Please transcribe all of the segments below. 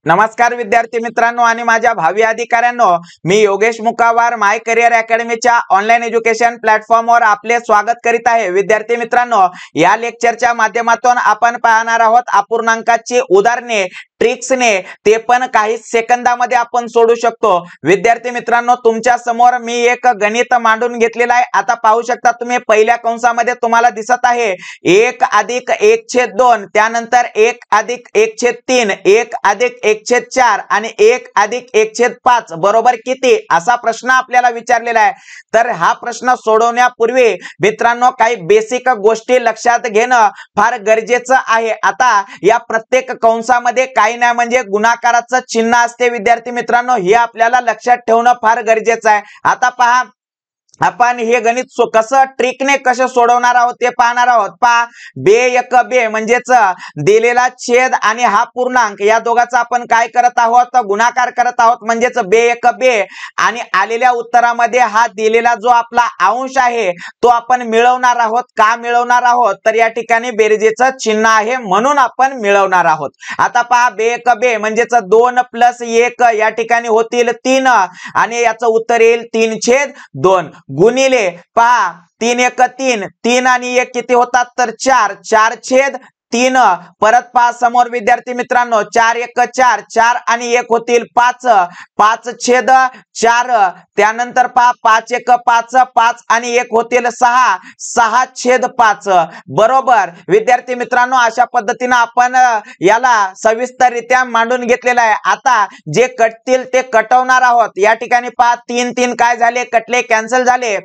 नमस्कार विद्यार्थी मित्रांनो आणि माझ्या भावी अधिकाऱ्यांनो, मी योगेश मुकावार माय करियर अकॅडमीच्या ऑनलाईन एज्युकेशन प्लॅटफॉर्मवर आपले स्वागत करीत आहे। विद्यार्थी मित्रांनो, या लेक्चरच्या माध्यमातून आपण पाहणार आहोत अपूर्णांकाची उदाहरणे ट्रिक्सने, ते पण काही सेकंदामध्ये आपण सोडू शकतो। विद्यार्थी मित्रांनो, तुमच्या समोर मी एक गणित मांडून घेतलेला आहे। आता पाहू शकता तुम्ही, पहिल्या कंसामध्ये तुम्हाला दिसत आहे 1 + 1/2, त्यानंतर 1 + 1/3, 1 + 1/4 आणि 1 + 1/5 बरोबर किती, असा प्रश्न आपल्याला विचारलेला आहे। तर हा प्रश्न सोडवण्यापूर्वी मित्रांनो, काही बेसिक गोष्टी लक्षात घेणं फार गरजेचं आहे। आता या प्रत्येक कंसामध्ये काही नाही म्हणजे गुणाकाराचं चिन्ह असते विद्यार्थी मित्रांनो, हे आपल्याला लक्षात ठेवणं फार गरजेचं आहे। आता पहा, आपण हे गणित कसं ट्रिकने कसं सोडवणार आहोत ते पाहणार आहोत। पहा, b1b म्हणजेच दिलेला छेद आणि हा पूर्णांक, या दोघांचा आपण काय करत आहोत, गुणाकार करत आहोत, म्हणजेच b1b, आणि आलेल्या उत्तरामध्ये हा दिलेला जो आपला अंश आहे तो आपण मिळवणार आहोत। का मिळवणार आहोत, तर या ठिकाणी बेरजेचं चिन्ह आहे म्हणून आपण मिळवणार आहोत। आता पहा, b1b म्हणजेच 2 + 1, या ठिकाणी होतील 3 आणि याचं उत्तर येईल 3/2 गुणिले, पहा 3 × 1 = 3, 3 आणि 1 किती होतात, तर 4, 4/3, परत पहा समोर विद्यार्थी मित्रांनो, 4 × 1 = 4, 4 आणि 1 होतील 5, 5/4, त्यानंतर पहा 5 × 1 = 5, 5 आणि 1 होतील 6, 6/5 बरोबर। विद्यार्थी मित्रांनो, अशा पद्धतीने आपण याला सविस्तररित्या मांडून घेतलेला आहे। आता जे कटतील ते कटवणार आहोत। या ठिकाणी पहा, 3 3 काय झाले, कटले, कॅन्सल झाले,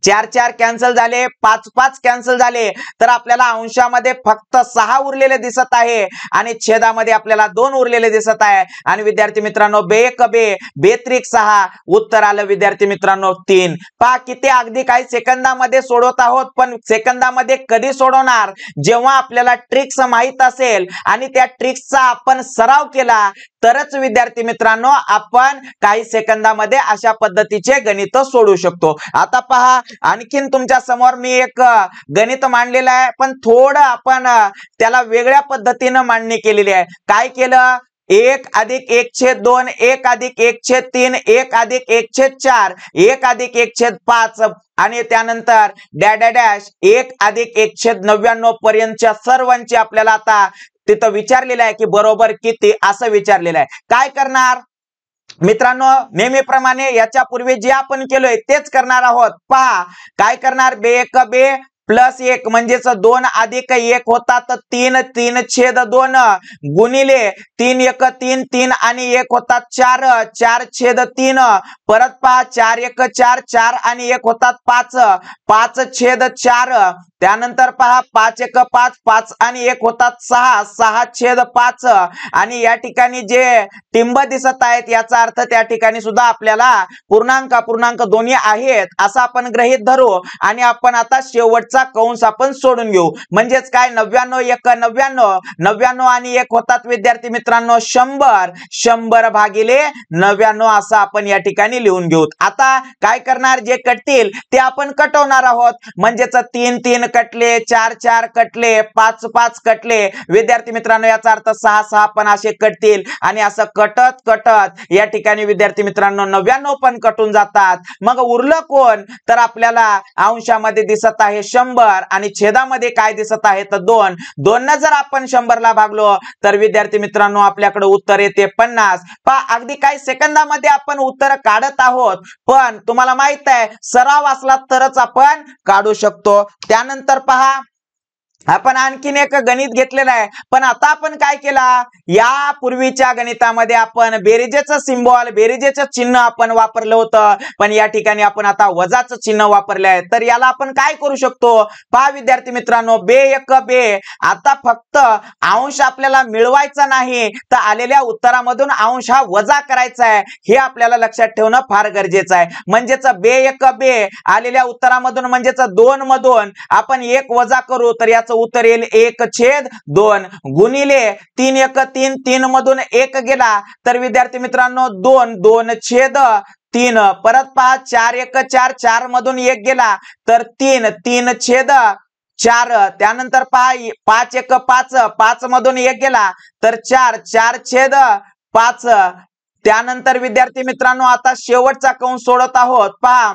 4 4 कॅन्सल झाले, 5 5 कॅन्सल झाले, तर आपल्याला अंशामध्ये फक्त 6 उरलेले दिसत आहे आणि छेदामध्ये आपल्याला 2 उरलेले दिसत आहे। आणि विद्यार्थी मित्रांनो, b1b, b3 6, उत्तर आलं विद्यार्थी मित्रांनो 3। पहा किती अगदी काही सेकंदामध्ये सोडवत आहोत, पण सेकंदामध्ये कधी सोडवणार, जेव्हा आपल्याला ट्रिक्स माहित असेल आणि त्या ट्रिक्सचा आपण सराव केला तरच विद्यार्थी मित्रांनो आपण काही सेकंदामध्ये अशा पद्धतीचे गणित सोडवू शकतो। आता पहा, आणखीन तुमच्या समोर मी एक गणित मांडलेलं आहे, पण थोडं आपण त्याला वेगळ्या पद्धतीने मांडणी केलेली आहे। काय केलं, 1 + 1/2, 1 + 1/3, 1 + 1/4, 1 + 1/5 आणि त्यानंतर डॅश 1 + 1/99 पर्यंतच्या सर्वांची आपल्याला आता तिथं विचारलेलं आहे की बरोबर किती, असं विचारलेलं आहे। काय करणार मित्रांनो, नेहमीप्रमाणे याच्या पूर्वी जे आपण केलोय तेच करणार आहोत। पहा काय करणार, b1b + 1 म्हणजेच 2 + 1 होतात 3, 3/2 गुणिले 3 × 1 = 3, 3 आणि 1 होतात 4, 4/3, परत पहा 4 × 1 = 4, 4 आणि 1 होतात 5, 5/4, त्यानंतर पहा 5 × 1 = 5, 5 आणि 1 होतात 6, 6/5 आणि या ठिकाणी जे टिंब दिसत आहेत याचा अर्थ त्या ठिकाणी सुद्धा आपल्याला पूर्णांक अपूर्णांक दोन्ही आहेत असं आपण गृहीत धरू आणि आपण आता शेवटचा कंस आपण सोडून घेऊ। म्हणजेच काय, 99 × 1 = 99, 99 आणि 1 होतात विद्यार्थी मित्रांनो 100, 100/99 असं आपण या ठिकाणी लिहून घेऊ। आता काय करणार, जे कटतील ते आपण कटवणार आहोत, म्हणजेच 3 3 कटले, 4 4 कटले, 5 5 कटले, विद्यार्थी मित्रांनो याचा अर्थ 6 6 पण असे कटतील आणि असं कटत कटत या ठिकाणी विद्यार्थी मित्रांनो 99 पण कटून जातात। मग उरलं कोण, तर आपल्याला अंशामध्ये दिसत आहे 100 आणि छेदामध्ये काय दिसत आहे तर 2, 2 न जर आपण 100 ला भागलो तर विद्यार्थी मित्रांनो आपल्याकडे उत्तर येते 50। पहा अगदी काही सेकंदामध्ये आपण उत्तर काढत आहोत, पण तुम्हाला माहित आहे सराव असला तरच आपण काढू शकतो। त्यानंतर पहा, आपण आणखीन एक गणित घेतलेलं आहे, पण आता आपण काय केला, या पूर्वीच्या गणितामध्ये आपण बेरीजेचं सिंबल, बेरीजेचं चिन्ह आपण वापरलं होतं, पण या ठिकाणी आपण आता वजाचं चिन्ह वापरले आहे। तर याला आपण काय करू शकतो, पहा विद्यार्थी मित्रांनो, b1b, आता फक्त अंश आपल्याला मिळवायचा नाही तर आलेल्या उत्तरामधून अंश हा वजा करायचा आहे, हे आपल्याला लक्षात ठेवणं फार गरजेचं आहे। म्हणजेच b1b आलेल्या उत्तरामधून म्हणजेच 2 मधून आपण 1 वजा करू तर याचं उत्तर येईल 1/2 गुणिले 3 × 1 = 3, 3 मधून 1 गेला तर विद्यार्थी मित्रांनो 2, 2/3, परत पहा 4 × 1 = 4, 4 मधून 1 गेला तर 3, 3/4, त्यानंतर पहा 5 × 1 = 5, 5 मधून 1 गेला तर 4, 4/4, 5. त्यानंतर विद्यार्थी मित्रांनो आता शेवटचा कंस सोडत आहोत. पहा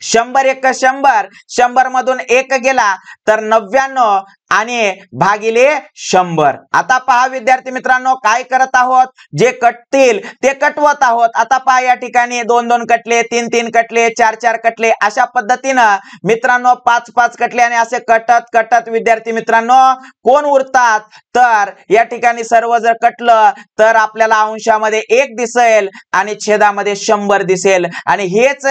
100 एक 100, 100 मधून 1 गेला तर 99 आणि भागिले 100. आता पहा विद्यार्थी मित्रांनो काय करत आहोत, जे कटतील ते कटवत आहोत. आता पहा या ठिकाणी 2 2 कटले, 3 3 कटले, 4 4 कटले, अशा पद्धतीनं मित्रांनो 5 5 कटले आणि असे कटत कटत विद्यार्थी मित्रांनो कोण उरतात, तर या ठिकाणी सर्व जर कटलं तर आपल्याला अंशामध्ये 1 दिसेल आणि छेदामध्ये 100 दिसेल. आणि हेच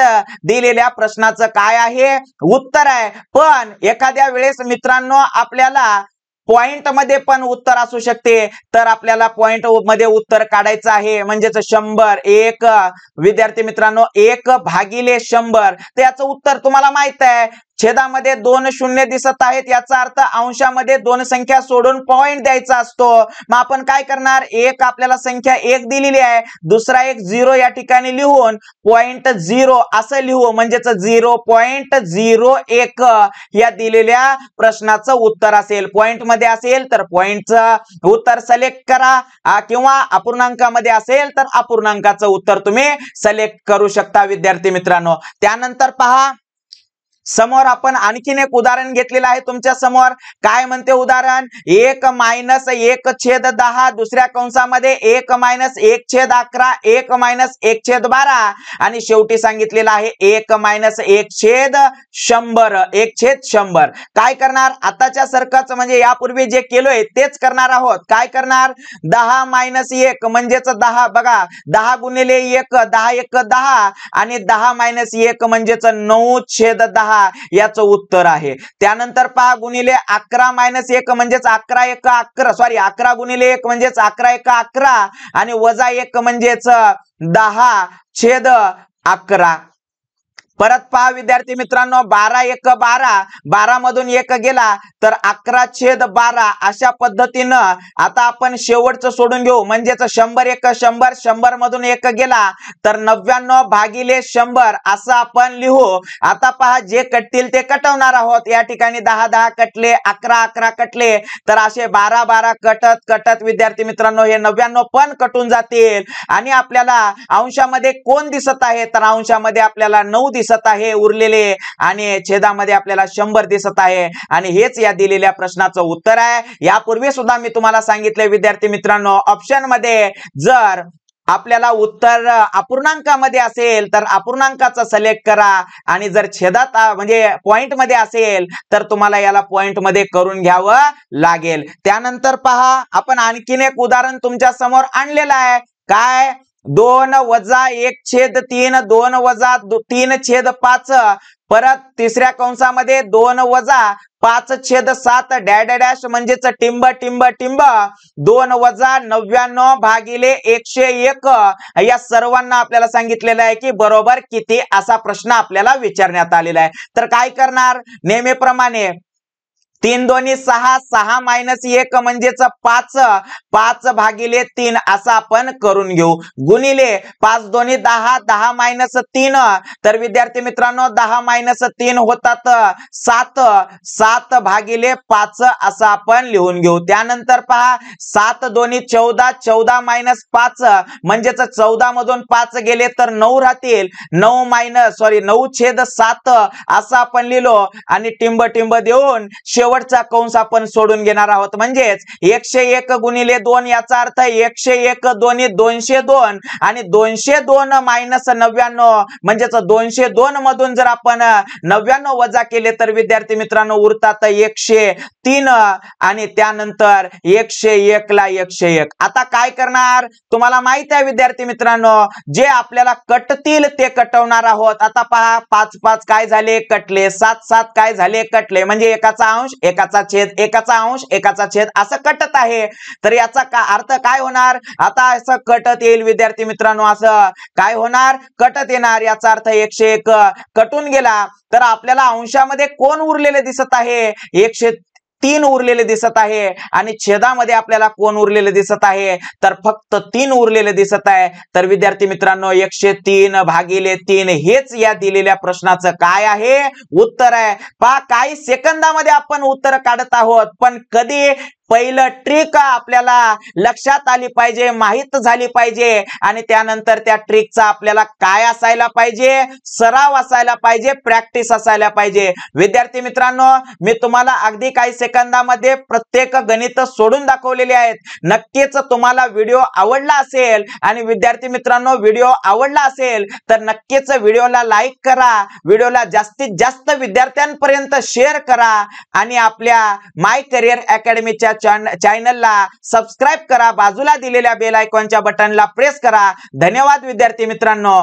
दिलेल्या प्रश्नाचं काय आहे, उत्तर आहे. पण एखाद्या वेळेस मित्रांनो आपल्याला पॉइंट मध्ये पण उत्तर असू शकते, तर आपल्याला पॉइंट मध्ये उत्तर काढायचं आहे. म्हणजेच 100 एक विद्यार्थी मित्रांनो 1 भागिले 100. तर याचं उत्तर तुम्हाला माहित आहे, छेदामध्ये 2 शून्य दिसत आहेत, याचा अर्थ अंशामध्ये 2 संख्या सोडून पॉइंट द्यायचा असतो. मग आपण काय करणार, एक आपल्याला संख्या 1 दिलेली आहे, दुसरा एक 0 या ठिकाणी लिहून पॉइंट 0 असं लिहू. म्हणजेच 0.01 या दिलेल्या प्रश्नाचं उत्तर असेल. पॉइंट मध्ये असेल तर पॉइंटचं उत्तर सिलेक्ट करा, किंवा अपूर्णांकामध्ये असेल तर अपूर्णांकाचं उत्तर तुम्ही सिलेक्ट करू शकता विद्यार्थी मित्रांनो. त्यानंतर पहा समोर आपण आणखीन एक उदाहरण घेतलेलं आहे तुमच्या समोर. काय म्हणते उदाहरण, 1 मायनस 1/10, दुसऱ्या कंसामध्ये 1 मायनस 1/11, 1 मायनस 1/12 आणि शेवटी सांगितलेलं आहे 1 मायनस 1/100, 1/100. काय करणार, आताच्या सारखंच म्हणजे यापूर्वी जे केलोय तेच करणार आहोत. काय करणार, 10 मायनस 1 म्हणजेच 10. बघा 10 गुणिले 1 10 1 10 आणि 10 मायनस 1 म्हणजेच 9/10 याचं उत्तर आहे. त्यानंतर पहा गुणिले 11 मायनस 1 म्हणजेच 11 1 11, सॉरी 11 गुणिले 1 म्हणजेच 11 1 11 आणि वजा 1 म्हणजेच 10/11. परत पहा विद्यार्थी मित्रांनो 12 1 12, 12 मधून 1 गेला तर 11/12. अशा पद्धतीनं आता आपण शेवटचं सोडून घेऊ. म्हणजेच 100 1 100, 100 मधून 1 गेला तर 99 भागिले 100 असं आपण लिहू. आता पहा जे कटतील ते कटवणार आहोत. या ठिकाणी 10 10 कटले, 11 11 कटले, तर असे 12 12 कटत कटत विद्यार्थी मित्रांनो हे 99 पण कटून जातील. आणि आपल्याला अंशामध्ये कोण दिसत आहे, तर अंशामध्ये आपल्याला 9 दिसत आहे उरलेले आणि छेदामध्ये आपल्याला 100 दिसत आहे. आणि हेच या दिलेल्या प्रश्नाचं उत्तर आहे. यापूर्वी सुद्धा मी तुम्हाला सांगितले विद्यार्थी मित्रांनो, ऑप्शन मध्ये जर आपल्याला उत्तर अपूर्णांकामध्ये असेल तर अपूर्णांकाचा सिलेक्ट करा, आणि जर छेदात म्हणजे पॉइंट मध्ये असेल तर तुम्हाला याला पॉइंट मध्ये करून घ्यावं लागेल. त्यानंतर पहा आपण आणखीन एक उदाहरण तुमच्या समोर आणलेलं आहे. काय, 2 वजा 1/3, 2 वजा 3/5. परत तिसऱ्या कंसामध्ये 2 वजा 5/7 डॅश डॅश म्हणजेच टिंब टिंब टिंब, 2 वजा 99 भागिले 101. या सर्वांना आपल्याला सांगितलेलं आहे की बरोबर किती असा प्रश्न आपल्याला विचारण्यात आलेला आहे. तर काय करणार, नेहमीप्रमाणे 3 दोन्ही 6, 6 मायनस 1 म्हणजेच 5, 5 भागिले 3 असं आपण करून घेऊ. गुणिले 5 दोन्ही 10, 10 मायनस 3, तर विद्यार्थी मित्रांनो 10 मायनस 3 होतात 7, 7 भागिले 5 असं आपण लिहून घेऊ. त्यानंतर पहा 7 दोन्ही 14, 14 मायनस 5 म्हणजेच 14 मधून 5 गेले तर 9 राहतील, 9/7 असं आपण लिहिलो. आणि टिंब टिंब देऊन शेवटचा कंस आपण सोडून घेणार आहोत. म्हणजेच 101 गुणिले 2 याचा अर्थ 101 दोन्ही 202 आणि 202 मायनस 99 म्हणजेच 202 मधून जर आपण 99 वजा केले तर विद्यार्थी मित्रांनो उरतात 103 आणि त्यानंतर 101 ला 101. आता काय करणार, तुम्हाला माहित आहे विद्यार्थी मित्रांनो जे आपल्याला कटतील ते कटवणार आहोत. आता पहा 5 5 काय झाले, कटले. 7 7 काय झाले, कटले. म्हणजे एकाचा अंश एकाचा छेद, एकाचा अंश एकाचा छेद असं कटत आहे. तर याचा अर्थ काय होणार, आता असं कटत येईल विद्यार्थी मित्रांनो, असं काय होणार, कटत येणार. याचा अर्थ 101 कटून गेला तर आपल्याला अंशामध्ये कोण उरलेले दिसत आहे, 103 उरलेले दिसत आहे. आणि छेदामध्ये आपल्याला कोण उरलेले दिसत आहे, तर फक्त 3 उरलेले दिसत आहे. तर विद्यार्थी मित्रांनो 103 भागिले 3 हेच या दिलेल्या प्रश्नाचं काय आहे, उत्तर आहे. पहा काही सेकंदामध्ये आपण उत्तर काढत आहोत, पण कधी पहिलं ट्रिक आपल्याला लक्षात आली पाहिजे, माहित झाली पाहिजे आणि त्यानंतर त्या ट्रिकचा आपल्याला काय असायला पाहिजे, सराव असायला पाहिजे, प्रॅक्टिस असायला पाहिजे। विद्यार्थी मित्रांनो, मी तुम्हाला अगदी काही सेकंदामध्ये प्रत्येक गणित सोडून दाखवलेले आहेत। नक्कीच तुम्हाला व्हिडिओ आवडला असेल आणि विद्यार्थी मित्रांनो व्हिडिओ आवडला असेल तर नक्कीच व्हिडिओला लाईक करा, व्हिडिओला जास्तीत जास्त विद्यार्थ्यांपर्यंत शेअर करा आणि आपल्या माय करियर अकॅडमीच्या चॅनलला सबस्क्राइब करा, बाजूला दिलेल्या बेल आयकॉनच्या बटनला प्रेस करा। धन्यवाद विद्यार्थी मित्रांनो।